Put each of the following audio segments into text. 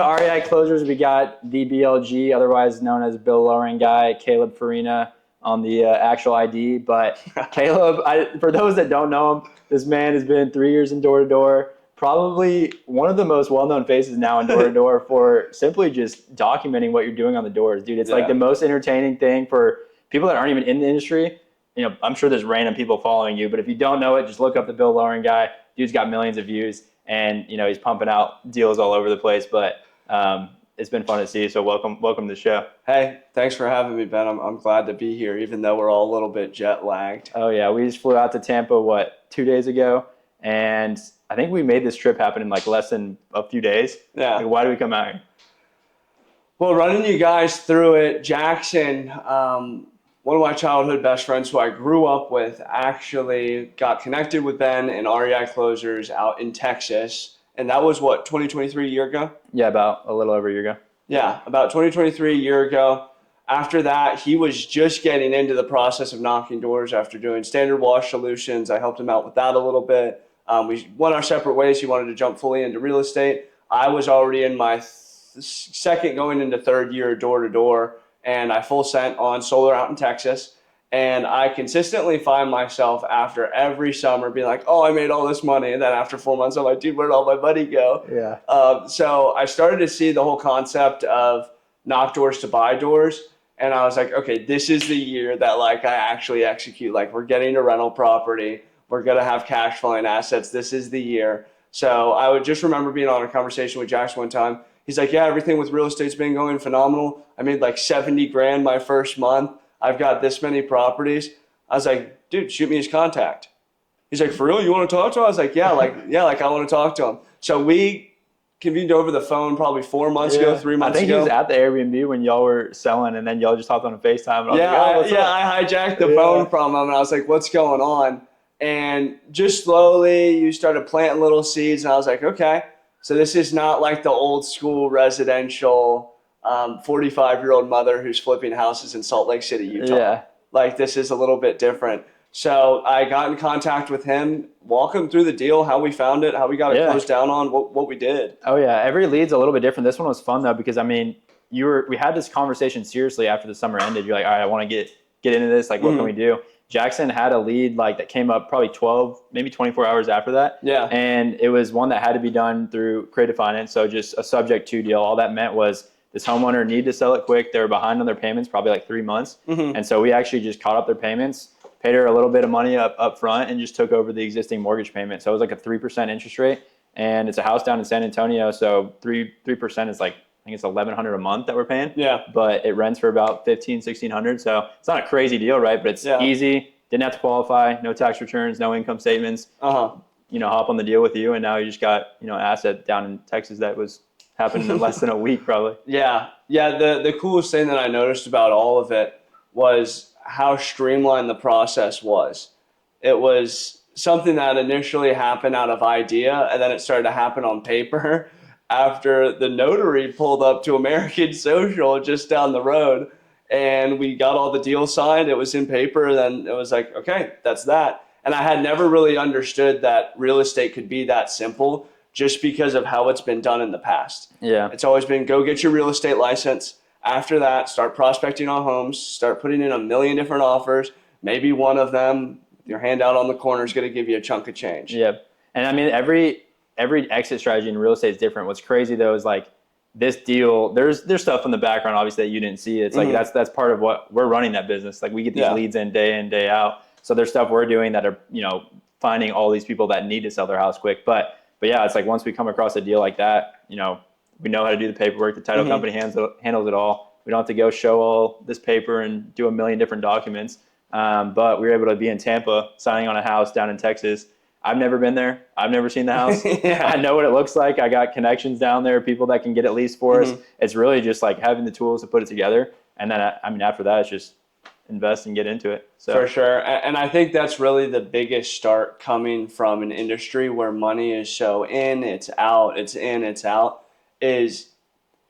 REI closers, we got the BLG, otherwise known as Bill Lowering Guy, Caleb Farina on the actual ID. But Caleb, for those that don't know him, this man has been 3 years in door-to-door, probably one of the most well-known faces now in door-to-door for simply just documenting what you're doing on the doors. Dude, it's like the most entertaining thing for people that aren't even in the industry. You know, I'm sure there's random people following you, but if you don't know it, just look up the Bill Lowering Guy. Dude's got millions of views, and you know he's pumping out deals all over the place. But it's been fun to see you. So welcome to the show. Hey, thanks for having me, Ben. I'm glad to be here, even though we're all a little bit jet lagged. Oh yeah, we just flew out to Tampa 2 days ago, and I think we made this trip happen in like less than a few days. Yeah. Like, why do we come out here? Well, running you guys through it, Jackson, one of my childhood best friends who I grew up with, actually got connected with Ben and REI Closers out in Texas. And that was what, 2023, a year ago? Yeah, about a little over a year ago. Yeah, about 2023, a year ago. After that, he was just getting into the process of knocking doors after doing standard wash solutions. I helped him out with that a little bit. We went our separate ways. He wanted to jump fully into real estate. I was already in my second, going into third year door-to-door, and I full sent on solar out in Texas. And I consistently find myself after every summer being like, oh, I made all this money. And then after 4 months, I'm like, dude, where'd all my money go? Yeah. So I started to see the whole concept of knock doors to buy doors. And I was like, okay, this is the year that like I actually execute. Like we're getting a rental property. We're going to have cash flowing assets. This is the year. So I would just remember being on a conversation with Jax one time. He's like, yeah, everything with real estate's been going phenomenal. I made like 70 grand my first month. I've got this many properties. I was like, dude, shoot me his contact. He's like, for real? You want to talk to him? I was like, yeah, I want to talk to him. So we convened over the phone probably 4 months ago, 3 months ago. I think he was at the Airbnb when y'all were selling, and then y'all just hopped on a FaceTime. And I hijacked the phone from him, and I was like, what's going on? And just slowly, you started planting little seeds, and I was like, okay, so this is not like the old school residential 45-year-old mother who's flipping houses in Salt Lake City, Utah. Yeah. Like this is a little bit different. So I got in contact with him, walk him through the deal, how we found it, how we got it closed down on, what we did. Oh yeah, every lead's a little bit different. This one was fun though because I mean, we had this conversation seriously after the summer ended. You're like, all right, I want to get into this. Like, what can we do? Jackson had a lead like that came up probably 12, maybe 24 hours after that. Yeah. And it was one that had to be done through creative finance. So just a subject to deal. All that meant was this homeowner needed to sell it quick. They were behind on their payments, probably like 3 months. And so we actually just caught up their payments, paid her a little bit of money up front, and just took over the existing mortgage payment. So it was like a 3% interest rate. And it's a house down in San Antonio. So 3% is like, I think it's $1,100 a month that we're paying. Yeah. But it rents for about $1,500, $1,600. So it's not a crazy deal, right? But it's easy. Didn't have to qualify. No tax returns, no income statements. You know, hop on the deal with you. And now you just got, you know, an asset down in Texas that was happened in less than a week probably. Yeah. The coolest thing that I noticed about all of it was how streamlined the process was. It was something that initially happened out of idea, and then it started to happen on paper after the notary pulled up to American Social just down the road, and we got all the deals signed. It was in paper, and then it was like, okay, that's that. And I had never really understood that real estate could be that simple, just because of how it's been done in the past. Yeah. It's always been go get your real estate license. After that, start prospecting on homes, start putting in a million different offers. Maybe one of them, your handout on the corner is going to give you a chunk of change. Yep. And I mean, every exit strategy in real estate is different. What's crazy though is like this deal, there's stuff in the background obviously that you didn't see. It's like that's part of what we're running that business. Like we get these leads in, day out. So there's stuff we're doing that are, you know, finding all these people that need to sell their house quick. But yeah, it's like once we come across a deal like that, you know, we know how to do the paperwork. The title company handles it all. We don't have to go show all this paper and do a million different documents. But we were able to be in Tampa signing on a house down in Texas. I've never been there. I've never seen the house. I know what it looks like. I got connections down there, people that can get it leased for us. It's really just like having the tools to put it together. And then, I mean, after that, it's just invest and get into it. So. For sure. And I think that's really the biggest start coming from an industry where money is so in, it's out, it's in, it's out, is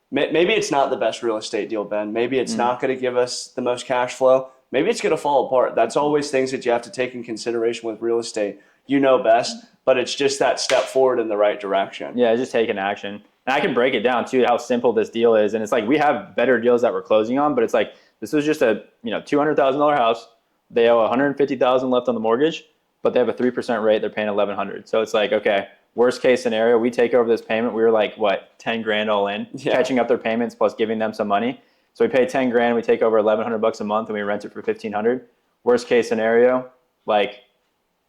maybe it's not the best real estate deal, Ben. Maybe it's not going to give us the most cash flow. Maybe it's going to fall apart. That's always things that you have to take in consideration with real estate. You know best, but it's just that step forward in the right direction. Yeah, just taking action. And I can break it down too, how simple this deal is. And it's like, we have better deals that we're closing on, but it's like, this was just a, $200,000 house. They owe $150,000 left on the mortgage, but they have a 3% rate. They're paying $1,100. So it's like, okay, worst case scenario, we take over this payment. We were like, what, 10 grand all in, catching up their payments plus giving them some money. So we pay 10 grand, we take over $1,100 a month and we rent it for $1,500. Worst case scenario, like,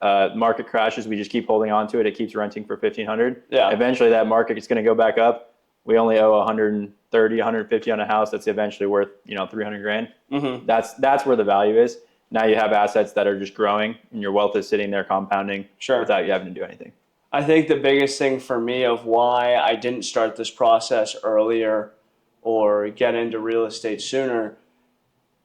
market crashes, we just keep holding on to it. It keeps renting for $1,500. Yeah. Eventually that market is going to go back up. We only owe 130, 150 on a house that's eventually worth, 300 grand. Mm-hmm. That's where the value is. Now you have assets that are just growing and your wealth is sitting there compounding without you having to do anything. I think the biggest thing for me of why I didn't start this process earlier or get into real estate sooner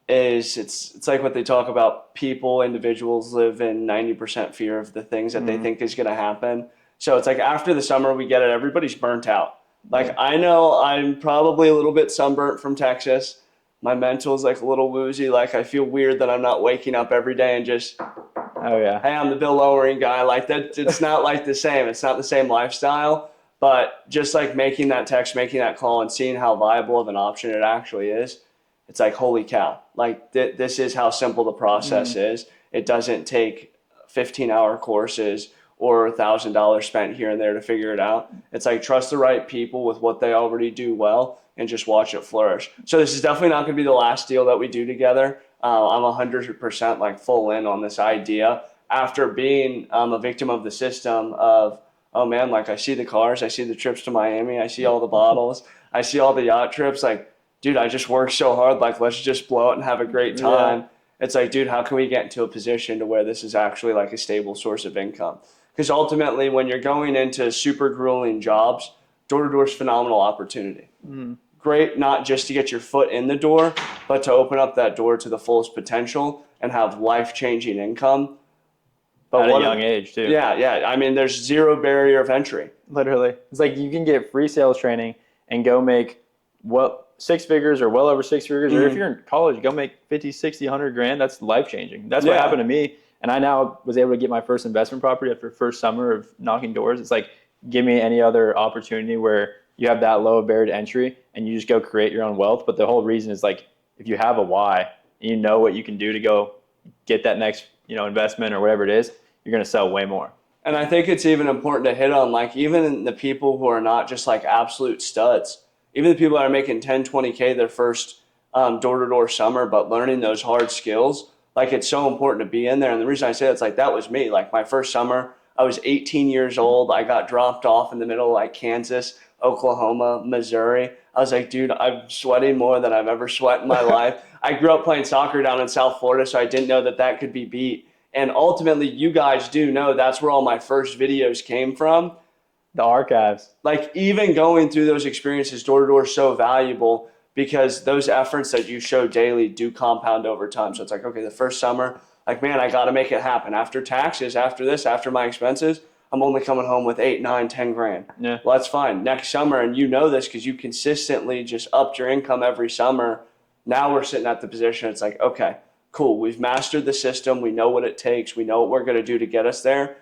is it's like what they talk about. Individuals live in 90% fear of the things that they think is going to happen. So it's like after the summer, we get it. Everybody's burnt out. Like, I know I'm probably a little bit sunburnt from Texas. My mental is like a little woozy. Like, I feel weird that I'm not waking up every day and just, hey, I'm the bill lowering guy. Like, that, it's not like the same. It's not the same lifestyle. But just like making that text, making that call, and seeing how viable of an option it actually is, it's like, holy cow. Like, this is how simple the process is. It doesn't take 15-hour courses or $1,000 spent here and there to figure it out. It's like, trust the right people with what they already do well and just watch it flourish. So this is definitely not going to be the last deal that we do together. I'm 100% like full in on this idea after being a victim of the system of, oh man, like, I see the cars, I see the trips to Miami, I see all the bottles, I see all the yacht trips. Like, dude, I just worked so hard. Like, let's just blow it and have a great time. Yeah. It's like, dude, how can we get into a position to where this is actually like a stable source of income? Because ultimately, when you're going into super grueling jobs, door-to-door is phenomenal opportunity. Great, not just to get your foot in the door, but to open up that door to the fullest potential and have life-changing income. But at a young age, too. Yeah. I mean, there's zero barrier of entry. Literally. It's like you can get free sales training and go make six figures or well over six figures. Or if you're in college, go make 50, 60, 100 grand. That's life-changing. That's what happened to me. And I now was able to get my first investment property after first summer of knocking doors. It's like, give me any other opportunity where you have that low barrier to entry and you just go create your own wealth. But the whole reason is like, if you have a why, and you know what you can do to go get that next, investment or whatever it is, you're going to sell way more. And I think it's even important to hit on, like, even the people who are not just like absolute studs, even the people that are making 10, 20K their first door-to-door summer, but learning those hard skills, like, it's so important to be in there. And the reason I say it's like, that was me. Like, my first summer, I was 18 years old. I got dropped off in the middle of like Kansas, Oklahoma, Missouri. I was like, dude, I'm sweating more than I've ever sweat in my life. I grew up playing soccer down in South Florida, so I didn't know that could be beat. And ultimately, you guys do know that's where all my first videos came from. The archives. Like, even going through those experiences, door-to-door is so valuable because those efforts that you show daily do compound over time. So it's like, okay, the first summer, like, man, I got to make it happen. After taxes, after this, after my expenses, I'm only coming home with 8, 9, 10 grand. Yeah. Well, that's fine. Next summer, and you know this because you consistently just upped your income every summer. Now we're sitting at the position. It's like, okay, cool. We've mastered the system. We know what it takes. We know what we're going to do to get us there.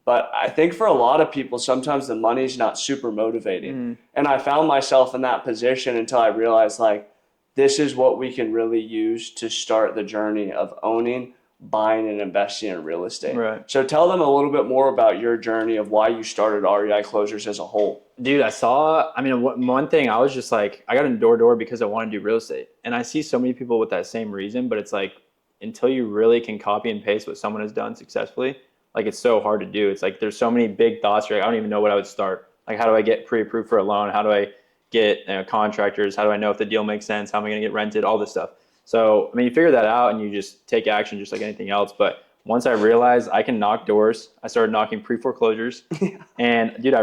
But I think for a lot of people, sometimes the money's not super motivating. And I found myself in that position until I realized, like, this is what we can really use to start the journey of owning, buying, and investing in real estate. Right. So tell them a little bit more about your journey of why you started REI Closers as a whole. Dude, one thing, I was just like, I got into door-to-door because I wanted to do real estate. And I see so many people with that same reason, but it's like, until you really can copy and paste what someone has done successfully, like, it's so hard to do. It's like, there's so many big thoughts. You're like, I don't even know what I would start. Like, how do I get pre-approved for a loan? How do I get contractors? How do I know if the deal makes sense? How am I going to get rented? All this stuff. So, I mean, you figure that out and you just take action just like anything else. But once I realized I can knock doors, I started knocking pre-foreclosures. And dude, I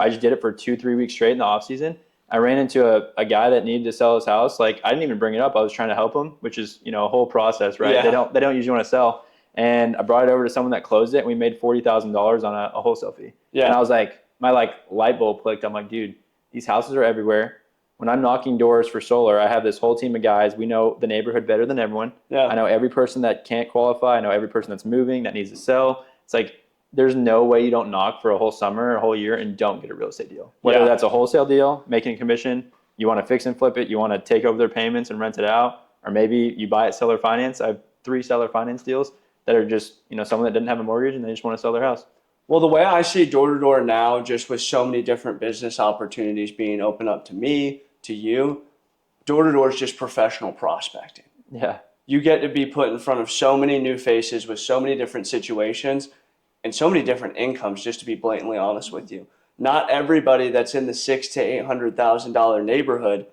just did it for 2-3 weeks straight in the off season. I ran into a guy that needed to sell his house. Like, I didn't even bring it up. I was trying to help him, which is, a whole process, right? Yeah. They don't usually want to sell. And I brought it over to someone that closed it, and we made $40,000 on a wholesale fee. Yeah. And I was like, my light bulb clicked. I'm like, dude, these houses are everywhere. When I'm knocking doors for solar, I have this whole team of guys. We know the neighborhood better than everyone. Yeah. I know every person that can't qualify. I know every person that's moving, that needs to sell. It's like, there's no way you don't knock for a whole summer or a whole year and don't get a real estate deal. Whether that's a wholesale deal, making a commission, you want to fix and flip it, you want to take over their payments and rent it out, or maybe you buy it seller finance. I have 3 seller finance deals that are just, someone that didn't have a mortgage and they just want to sell their house. Well, the way I see door-to-door now, just with so many different business opportunities being opened up to me, to you, door-to-door is just professional prospecting. Yeah. You get to be put in front of so many new faces with so many different situations and so many different incomes, just to be blatantly honest with you. Not everybody that's in the $600,000 to $800,000 neighborhood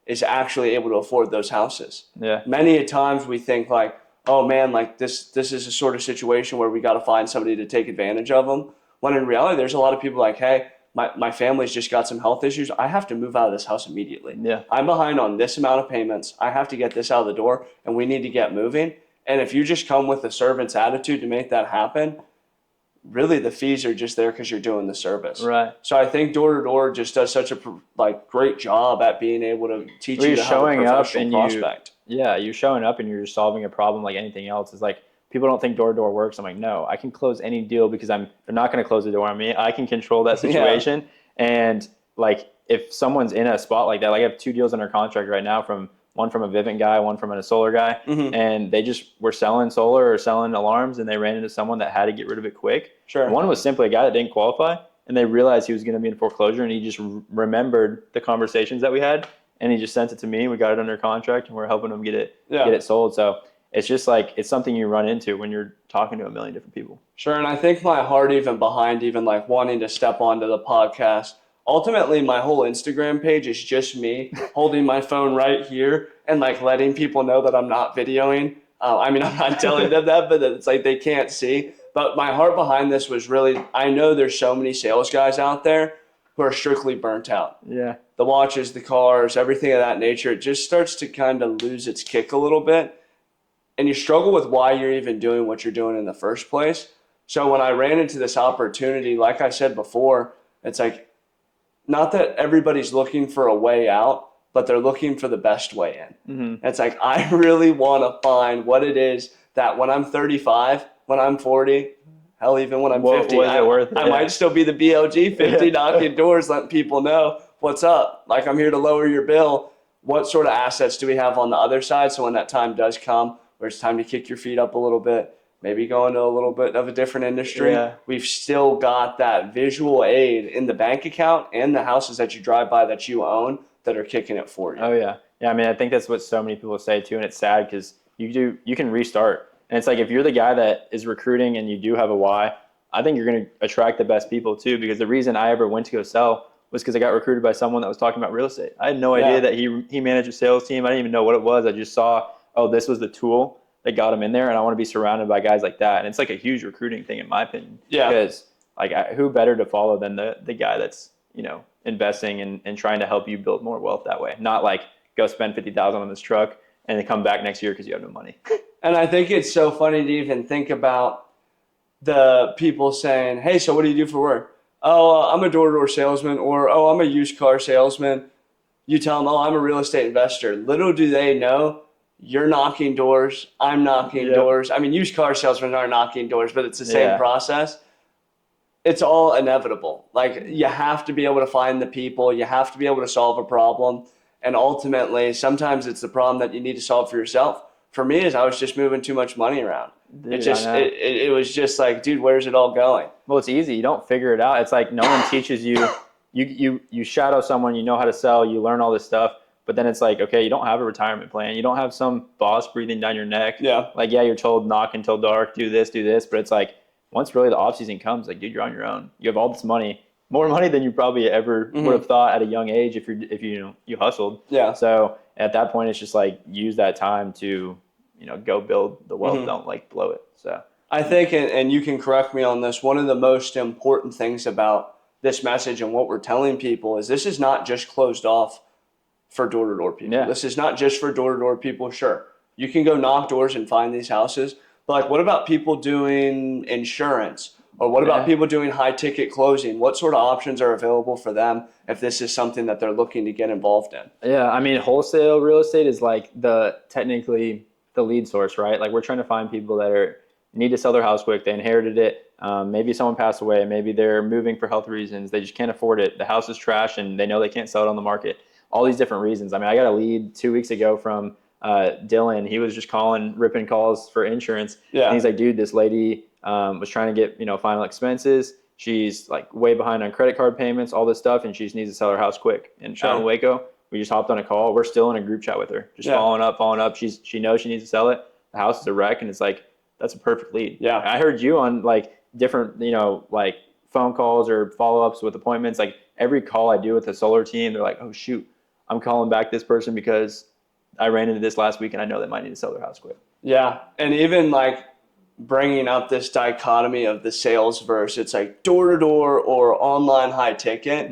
is actually able to afford those houses. Yeah. Many a times we think like, oh man, like this is a sort of situation where we got to find somebody to take advantage of them. When in reality, there's a lot of people like, hey, my family's just got some health issues. I have to move out of this house immediately. Yeah. I'm behind on this amount of payments. I have to get this out of the door, and we need to get moving. And if you just come with a servant's attitude to make that happen, really the fees are just there because you're doing the service. Right. So I think door-to-door just does such a great job at being able to teach you to have a professional prospect. You're showing up and you're just solving a problem like anything else. It's like, people don't think door-to-door works. I'm like, no, I can close any deal because they're not going to close the door on me. I can control that situation. And like, if someone's in a spot like that, like I have 2 deals under contract right now, one from a Vivint guy, one from a solar guy, and they just were selling solar or selling alarms, and they ran into someone that had to get rid of it quick. Sure. One was simply a guy that didn't qualify, and they realized he was going to be in foreclosure, and he just remembered the conversations that we had, and he just sent it to me. We got it under contract, and we're helping him get it sold. So it's just like, it's something you run into when you're talking to a million different people. Sure, and I think my heart even behind like wanting to step onto the podcast, ultimately my whole Instagram page is just me holding my phone right here and like letting people know that I'm not videoing. I'm not telling them that, but it's like they can't see. But my heart behind this was really, I know there's so many sales guys out there who are strictly burnt out. Yeah. The watches, the cars, everything of that nature, it just starts to kind of lose its kick a little bit. And you struggle with why you're even doing what you're doing in the first place. So when I ran into this opportunity, like I said before, it's like, not that everybody's looking for a way out, but they're looking for the best way in. Mm-hmm. It's like, I really want to find what it is that when I'm 35, when I'm 40, hell, even when I'm 50, I might still be the BLG 50 knocking doors, letting people know what's up. Like, I'm here to lower your bill. What sort of assets do we have on the other side? So when that time does come, where it's time to kick your feet up a little bit, maybe go into a little bit of a different industry, we've still got that visual aid in the bank account and the houses that you drive by that you own that are kicking it for you. Oh, yeah. Yeah, I mean, I think that's what so many people say, too, and it's sad because you can restart. And it's like, if you're the guy that is recruiting and you do have a why, I think you're going to attract the best people, too, because the reason I ever went to go sell was because I got recruited by someone that was talking about real estate. I had no idea that he managed a sales team. I didn't even know what it was. I just saw, oh, this was the tool that got him in there, and I want to be surrounded by guys like that. And it's like a huge recruiting thing, in my opinion. Yeah. Because like, who better to follow than the guy that's investing and trying to help you build more wealth that way? Not like, go spend $50,000 on this truck and then come back next year because you have no money. And I think it's so funny to even think about the people saying, "Hey, so what do you do for work?" "Oh, I'm a door-to-door salesman," or "Oh, I'm a used car salesman." You tell them, "Oh, I'm a real estate investor." Little do they know, you're knocking doors, I'm knocking doors. I mean, used car salesmen are knocking doors, but it's the same process. It's all inevitable. Like, you have to be able to find the people, you have to be able to solve a problem, and ultimately, sometimes it's the problem that you need to solve for yourself. For me, is I was just moving too much money around. Dude, it was just like, dude, where's it all going? Well, it's easy. You don't figure it out. It's like, no one teaches you. You shadow someone, you know how to sell, you learn all this stuff. But then it's like, okay, you don't have a retirement plan. You don't have some boss breathing down your neck. Yeah. Like, yeah, you're told knock until dark, do this. But it's like, once really the off season comes, like, dude, you're on your own. You have all this money, more money than you probably ever would have thought at a young age if you hustled. Yeah. So at that point, it's just like, use that time to, go build the wealth. Don't like blow it. So I think, and you can correct me on this, one of the most important things about this message and what we're telling people is this is not just closed off for door-to-door people. Yeah. This is not just for door-to-door people. Sure, you can go knock doors and find these houses, but like, what about people doing insurance? Or what about people doing high-ticket closing? What sort of options are available for them if this is something that they're looking to get involved in? Yeah, I mean, wholesale real estate is like technically the lead source, right? Like, we're trying to find people that need to sell their house quick. They inherited it. Maybe someone passed away. Maybe they're moving for health reasons. They just can't afford it. The house is trash and they know they can't sell it on the market. All these different reasons. I mean, I got a lead 2 weeks ago from Dylan. He was just ripping calls for insurance. Yeah. And he's like, dude, this lady was trying to get, final expenses. She's like way behind on credit card payments, all this stuff, and she just needs to sell her house quick. And out in Waco, we just hopped on a call. We're still in a group chat with her, just following up. She knows she needs to sell it. The house is a wreck, and it's like, that's a perfect lead. Yeah. I heard you on like different, like phone calls or follow-ups with appointments. Like every call I do with the solar team, they're like, oh shoot, I'm calling back this person because I ran into this last week and I know they might need to sell their house quick. Yeah. And even like bringing up this dichotomy of the sales verse, it's like door-to-door or online high ticket.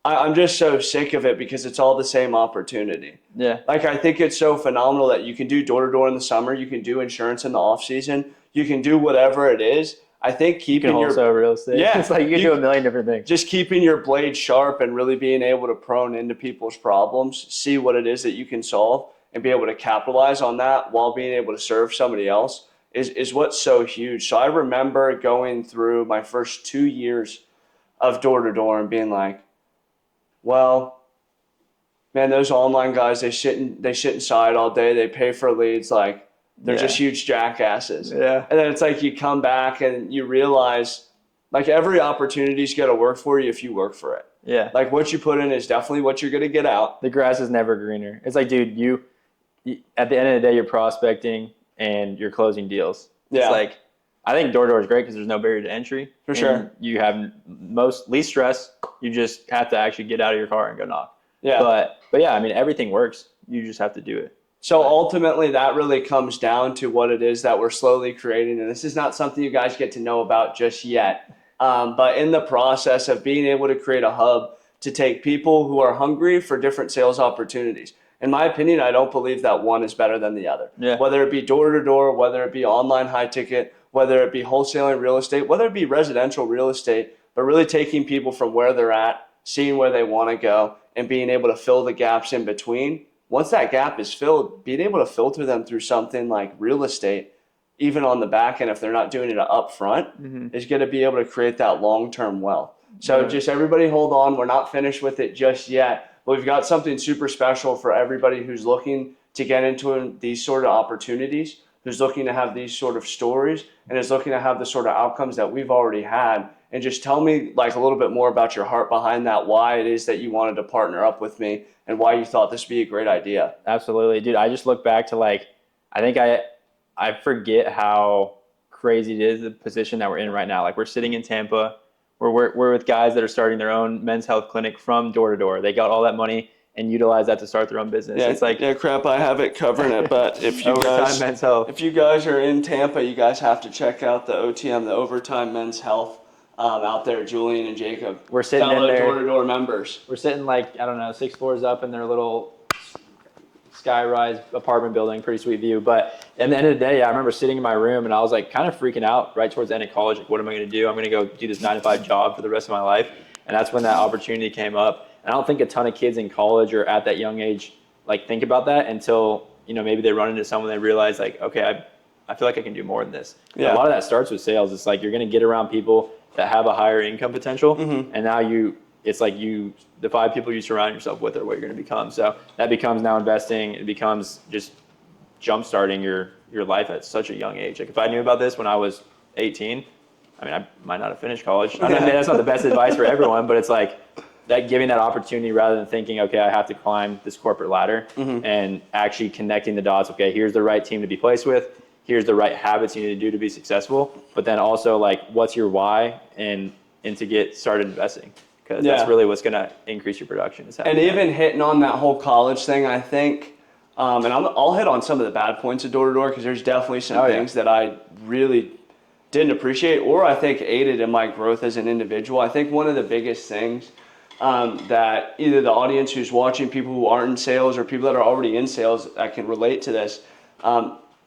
I'm just so sick of it because it's all the same opportunity. Yeah. Like, I think it's so phenomenal that you can do door-to-door in the summer. You can do insurance in the off season. You can do whatever it is. I think keeping you can wholesale real estate. Yeah. It's like you can do a million different things. Just keeping your blade sharp and really being able to prone into people's problems, see what it is that you can solve and be able to capitalize on that while being able to serve somebody else is what's so huge. So I remember going through my first 2 years of door-to-door and being like, well, man, those online guys, they sit inside all day. They pay for leads. Like, they're just huge jackasses. Yeah. And then it's like you come back and you realize, like, every opportunity's got to work for you if you work for it. Yeah. Like, what you put in is definitely what you're going to get out. The grass is never greener. It's like, dude, you at the end of the day, you're prospecting and you're closing deals. Yeah. It's like, I think door-to-door is great because there's no barrier to entry. For sure. You have least stress. You just have to actually get out of your car and go knock. Yeah. But yeah, I mean, everything works. You just have to do it. So ultimately, that really comes down to what it is that we're slowly creating. And this is not something you guys get to know about just yet. But in the process of being able to create a hub to take people who are hungry for different sales opportunities. In my opinion, I don't believe that one is better than the other. Yeah. Whether it be door-to-door, whether it be online high ticket, whether it be wholesaling real estate, whether it be residential real estate, but really taking people from where they're at, seeing where they want to go, and being able to fill the gaps in between. Once that gap is filled, being able to filter them through something like real estate, even on the back end, if they're not doing it up front, is going to be able to create that long-term wealth. So just everybody hold on. We're not finished with it just yet, but we've got something super special for everybody who's looking to get into these sort of opportunities, who's looking to have these sort of stories, and is looking to have the sort of outcomes that we've already had. And just tell me like a little bit more about your heart behind that, why it is that you wanted to partner up with me and why you thought this would be a great idea. Absolutely. Dude, I just look back to like, I think I forget how crazy it is, the position that we're in right now. Like, we're sitting in Tampa. We're with guys that are starting their own men's health clinic from door to door. They got all that money and utilize that to start their own business. Yeah, it's like, crap, I have it covering it, but if you Men's Health. If you guys are in Tampa, you guys have to check out the OTM, the Overtime Men's Health, out there, Julian and Jacob. We're sitting in there, door-to-door members. We're sitting like, I don't know, 6 floors up in their little sky-rise apartment building, pretty sweet view. But at the end of the day, I remember sitting in my room and I was like kind of freaking out right towards the end of college. Like, what am I going to do? I'm going to go do this 9-to-5 job for the rest of my life. And that's when that opportunity came up. And I don't think a ton of kids in college or at that young age like think about that until, maybe they run into someone, they realize like, okay, I feel like I can do more than this. Yeah. A lot of that starts with sales. It's like you're going to get around people that have a higher income potential. And now it's like the 5 people you surround yourself with are what you're going to become. So that becomes now investing. It becomes just jump starting your life at such a young age. Like, if I knew about this when I was 18, I mean, I might not have finished college. I mean, that's not the best advice for everyone, but it's like that giving that opportunity rather than thinking, okay, I have to climb this corporate ladder, and actually connecting the dots. Okay, here's the right team to be placed with. Here's the right habits you need to do to be successful. But then also, like, what's your why and to get started investing, because that's really what's going to increase your production. And even hitting on that whole college thing, I think, and I'll hit on some of the bad points of door-to-door, because there's definitely some things that I really didn't appreciate, or I think aided in my growth as an individual. I think one of the biggest things that either the audience who's watching, people who aren't in sales, or people that are already in sales that can relate to this,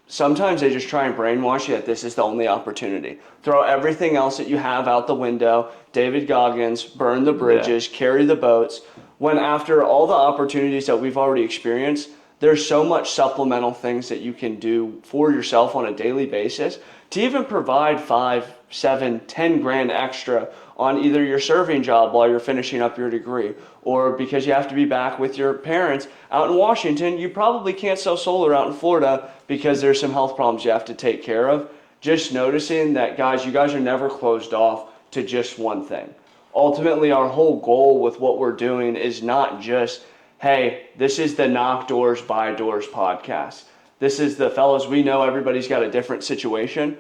sometimes they just try and brainwash you that this is the only opportunity. Throw everything else that you have out the window. David Goggins, burn the bridges, carry the boats. When after all the opportunities that we've already experienced, There's so much supplemental things that you can do for yourself on a daily basis to even provide 5, 7, 10 grand extra on either your serving job while you're finishing up your degree, or because you have to be back with your parents out in Washington, you probably can't sell solar out in Florida because there's some health problems you have to take care of. Just noticing that, guys, you guys are never closed off to just one thing. Ultimately, our whole goal with what we're doing is not just, hey, this is the Knock Doors, Buy Doors podcast. This is the fellows, we know everybody's got a different situation.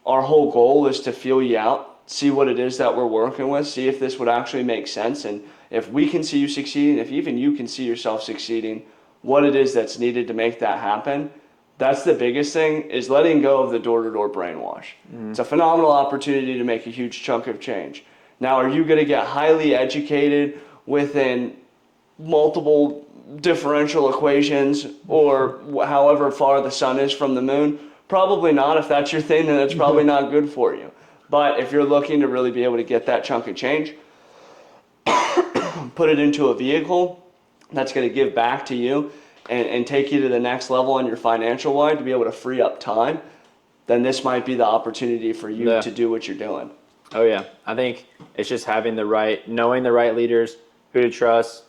Our whole goal is to feel you out, see what it is that we're working with, see if this would actually make sense. And if we can see you succeeding, if even you can see yourself succeeding, what it is that's needed to make that happen. That's the biggest thing, is letting go of the door-to-door brainwash. It's a phenomenal opportunity to make a huge chunk of change. Now, are you going to get highly educated within multiple differential equations or however far the sun is from the moon? Probably not. If that's your thing, then it's probably not good for you. But if you're looking to really be able to get that chunk of change, put it into a vehicle that's going to give back to you and take you to the next level on your financial line to be able to free up time, then this might be the opportunity for you to do what you're doing. Oh yeah. I think it's just having knowing the right leaders, who to trust,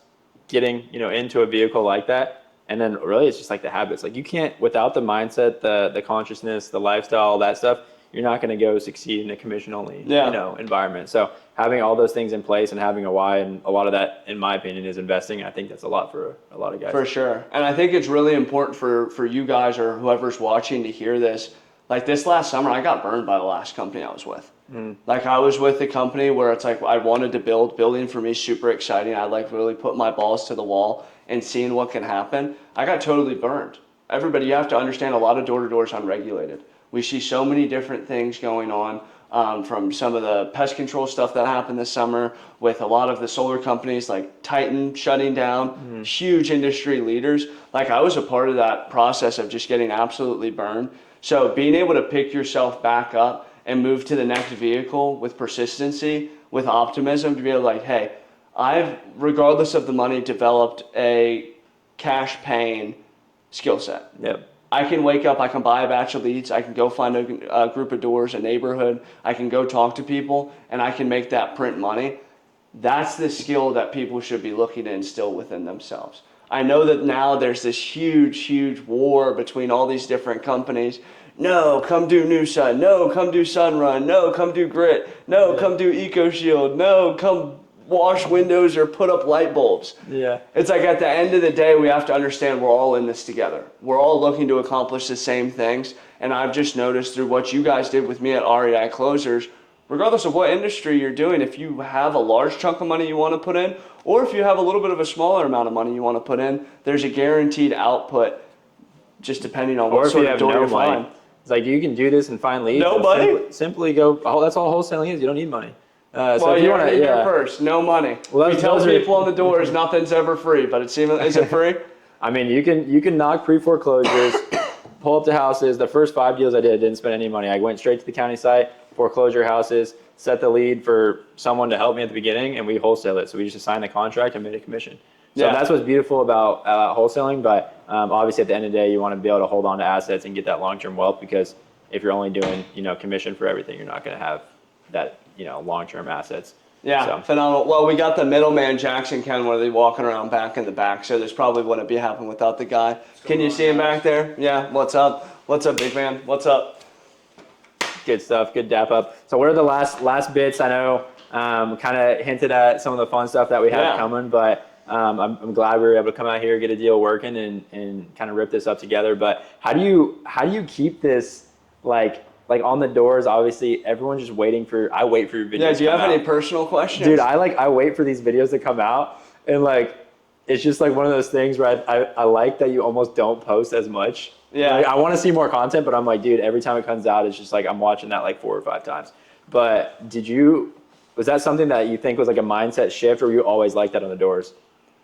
getting, into a vehicle like that. And then really it's just like the habits. Like you can't, without the mindset, the consciousness, the lifestyle, all that stuff, you're not going to go succeed in a commission only, environment. So having all those things in place and having a why, and a lot of that, in my opinion, is investing. I think that's a lot for a lot of guys. For sure. And I think it's really important for you guys or whoever's watching to hear this. Like this last summer, I got burned by the last company I was with. Like I was with a company where it's like I wanted to building for me super exciting. I like really put my balls to the wall and seeing what can happen. I got totally burned. Everybody, you have to understand, a lot of door-to-door is unregulated. We see so many different things going on, from some of the pest control stuff that happened this summer with a lot of the solar companies like Titan shutting down, huge industry leaders. Like I was a part of that process of just getting absolutely burned. So being able to pick yourself back up and move to the next vehicle with persistency, with optimism, to be able to like, hey, I've, regardless of the money, developed a cash paying skill set. Yep. I can wake up, I can buy a batch of leads, I can go find a group of doors, a neighborhood, I can go talk to people, and I can make that print money. That's the skill that people should be looking to instill within themselves. I know that now there's this huge war between all these different companies. No, come do New Sun. No, come do Sunrun. No, come do Grit. No, come do EcoShield. No, come wash windows or put up light bulbs. Yeah. It's like at the end of the day, we have to understand we're all in this together. We're all looking to accomplish the same things. And I've just noticed through what you guys did with me at REI Closers, regardless of what industry you're doing, if you have a large chunk of money you want to put in, or if you have a little bit of a smaller amount of money you want to put in, there's a guaranteed output just depending on what sort of door you find. It's like you can do this and find leads. No money? Simply go, that's all wholesaling is. You don't need money. So if you want to, first, no money. Well, we tell people on the doors nothing's ever free, but is it free? I mean, you can knock pre-foreclosures, pull up the houses. The first 5 deals I didn't spend any money. I went straight to the county site, foreclosure houses, set the lead for someone to help me at the beginning, and we wholesale it. So we just signed the contract and made a commission. So that's what's beautiful about wholesaling. But obviously, at the end of the day, you want to be able to hold on to assets and get that long-term wealth, because if you're only doing commission for everything, you're not going to have that long-term assets. Yeah, so. Phenomenal. Well, we got the middleman, Jackson Kenworthy, walking around back in the back, so there's probably wouldn't be happening without the guy. Can you see him back there? Yeah, what's up? What's up, big man? What's up? Good stuff, good dap up. So what are the last bits? I know kind of hinted at some of the fun stuff that we have coming, but I'm glad we were able to come out here, get a deal working, and kind of rip this up together. But how do you keep this like on the doors? Obviously, everyone's just waiting for. I wait for your videos. Yeah. Do you have any personal questions, dude? I wait for these videos to come out, and it's just like one of those things where I like that you almost don't post as much. Yeah. I want to see more content, but I'm like, dude, every time it comes out, it's just like I'm watching that like 4 or 5 times. But was that something that you think was like a mindset shift, or were you always like that on the doors?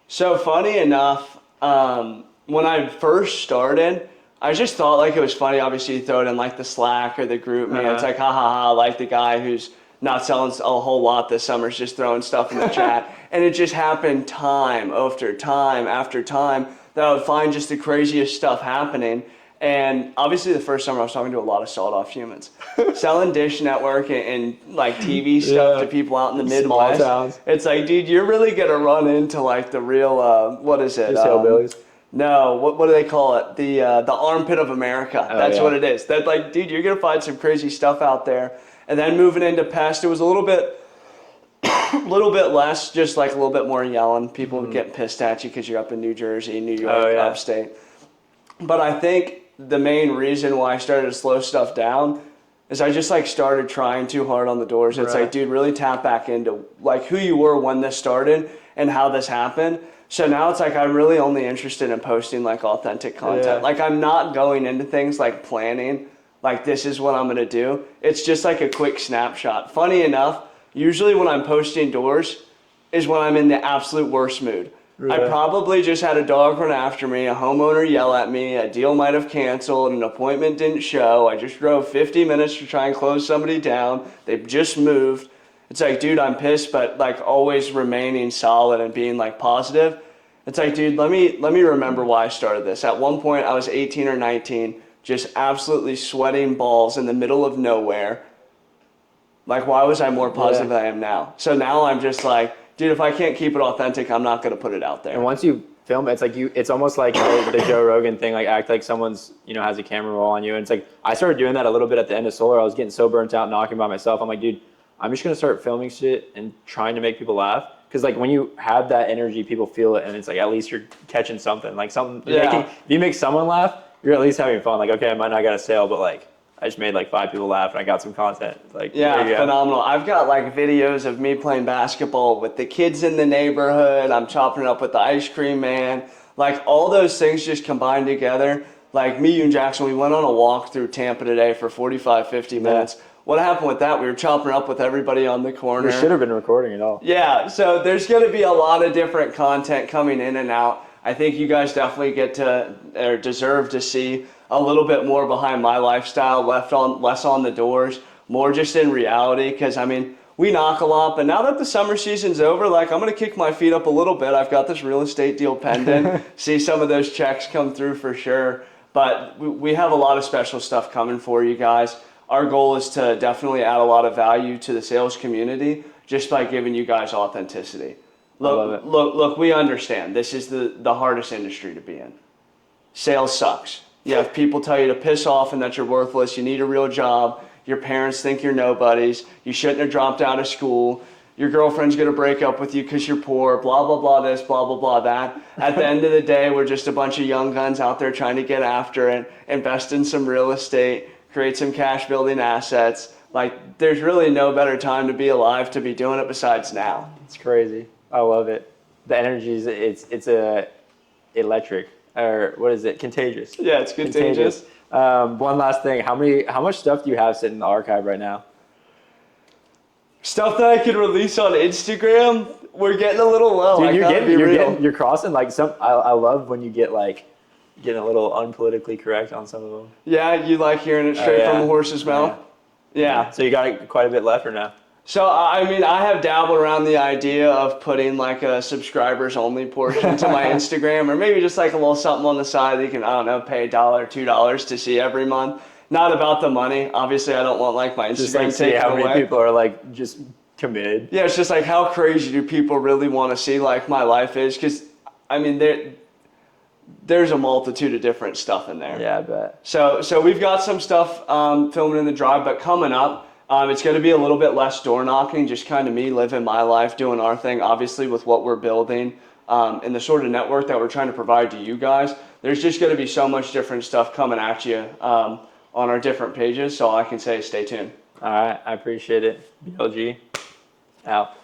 So funny enough, when I first started, I just thought like it was funny. Obviously, you throw it in like the Slack or the group, man. It's like, ha ha ha, like the guy who's not selling a whole lot this summer, just throwing stuff in the chat. And it just happened time after time after time that I would find just the craziest stuff happening. And obviously the first summer I was talking to a lot of sawed-off humans. Selling Dish Network and like TV stuff to people out in the Midwest. Small towns. It's like, dude, you're really going to run into like the real, what is it? Just hillbillies. No, what do they call it? The armpit of America. That's what it is. That like, dude, you're going to find some crazy stuff out there. And then moving into pest, it was a little bit less, just like a little bit more yelling. People would get pissed at you because you're up in New Jersey, New York, upstate. But I think the main reason why I started to slow stuff down is I just like started trying too hard on the doors. It's like, dude, really tap back into like who you were when this started and how this happened. So now it's like I'm really only interested in posting like authentic content. Like I'm not going into things like planning, like this is what I'm going to do. It's just like a quick snapshot. Funny enough, usually when I'm posting doors is when I'm in the absolute worst mood. I probably just had a dog run after me, a homeowner yell at me, a deal might have canceled, an appointment didn't show, I just drove 50 minutes to try and close somebody down, they've just moved. It's like, dude, I'm pissed, but like always remaining solid and being like positive. It's like, dude, let me remember why I started this. At one point I was 18 or 19, just absolutely sweating balls in the middle of nowhere. Like, why was I more positive than I am now? So now I'm just like, dude, if I can't keep it authentic, I'm not going to put it out there. And once you film it, it's like it's almost like the Joe Rogan thing, like act like someone's, has a camera roll on you. And it's like, I started doing that a little bit at the end of solar. I was getting so burnt out knocking by myself. I'm like, dude, I'm just going to start filming shit and trying to make people laugh. Because like when you have that energy, people feel it. And it's like, at least you're catching something. Like if you make someone laugh, you're at least having fun. Like, okay, I might not get a sale, but like, I just made like 5 people laugh and I got some content. Like, phenomenal. I've got like videos of me playing basketball with the kids in the neighborhood. I'm chopping it up with the ice cream man. Like all those things just combined together. Like me, you and Jackson, we went on a walk through Tampa today for 45, 50 minutes. What happened with that? We were chopping up with everybody on the corner. We should have been recording it all. Yeah, so there's going to be a lot of different content coming in and out. I think you guys definitely get to or deserve to see a little bit more behind my lifestyle, less on the doors, more just in reality. Because I mean, we knock a lot, but now that the summer season's over, like I'm gonna kick my feet up a little bit. I've got this real estate deal pending. See some of those checks come through for sure. But we have a lot of special stuff coming for you guys. Our goal is to definitely add a lot of value to the sales community just by giving you guys authenticity. Look, we understand this is the hardest industry to be in. Sales sucks. You have people tell you to piss off and that you're worthless. You need a real job. Your parents think you're nobodies. You shouldn't have dropped out of school. Your girlfriend's going to break up with you because you're poor. Blah, blah, blah this, blah, blah, blah that. At the end of the day, we're just a bunch of young guns out there trying to get after it, invest in some real estate, create some cash building assets. Like, there's really no better time to be alive to be doing it besides now. It's crazy. I love it. The energy is it's electric. Or what is it? Contagious. Yeah, it's contagious. One last thing. How much stuff do you have sitting in the archive right now? Stuff that I could release on Instagram. We're getting a little low. Dude, you're crossing like some. I love when you get like getting a little unpolitically correct on some of them. Yeah, you like hearing it straight from the horse's mouth. Yeah. So you got quite a bit left or no? So, I mean, I have dabbled around the idea of putting like a subscribers only portion to my Instagram, or maybe just like a little something on the side that you can, I don't know, pay $1, $2 to see every month. Not about the money. Obviously, I don't want like my Instagram just like see how many people are like just committed. Yeah, it's just like how crazy do people really want to see like my life is? Because, I mean, there's a multitude of different stuff in there. Yeah, I bet. So we've got some stuff filming in the drive, but coming up, it's going to be a little bit less door knocking, just kind of me living my life, doing our thing, obviously with what we're building and the sort of network that we're trying to provide to you guys. There's just going to be so much different stuff coming at you on our different pages. So all I can say is stay tuned. All right. I appreciate it. BLG out.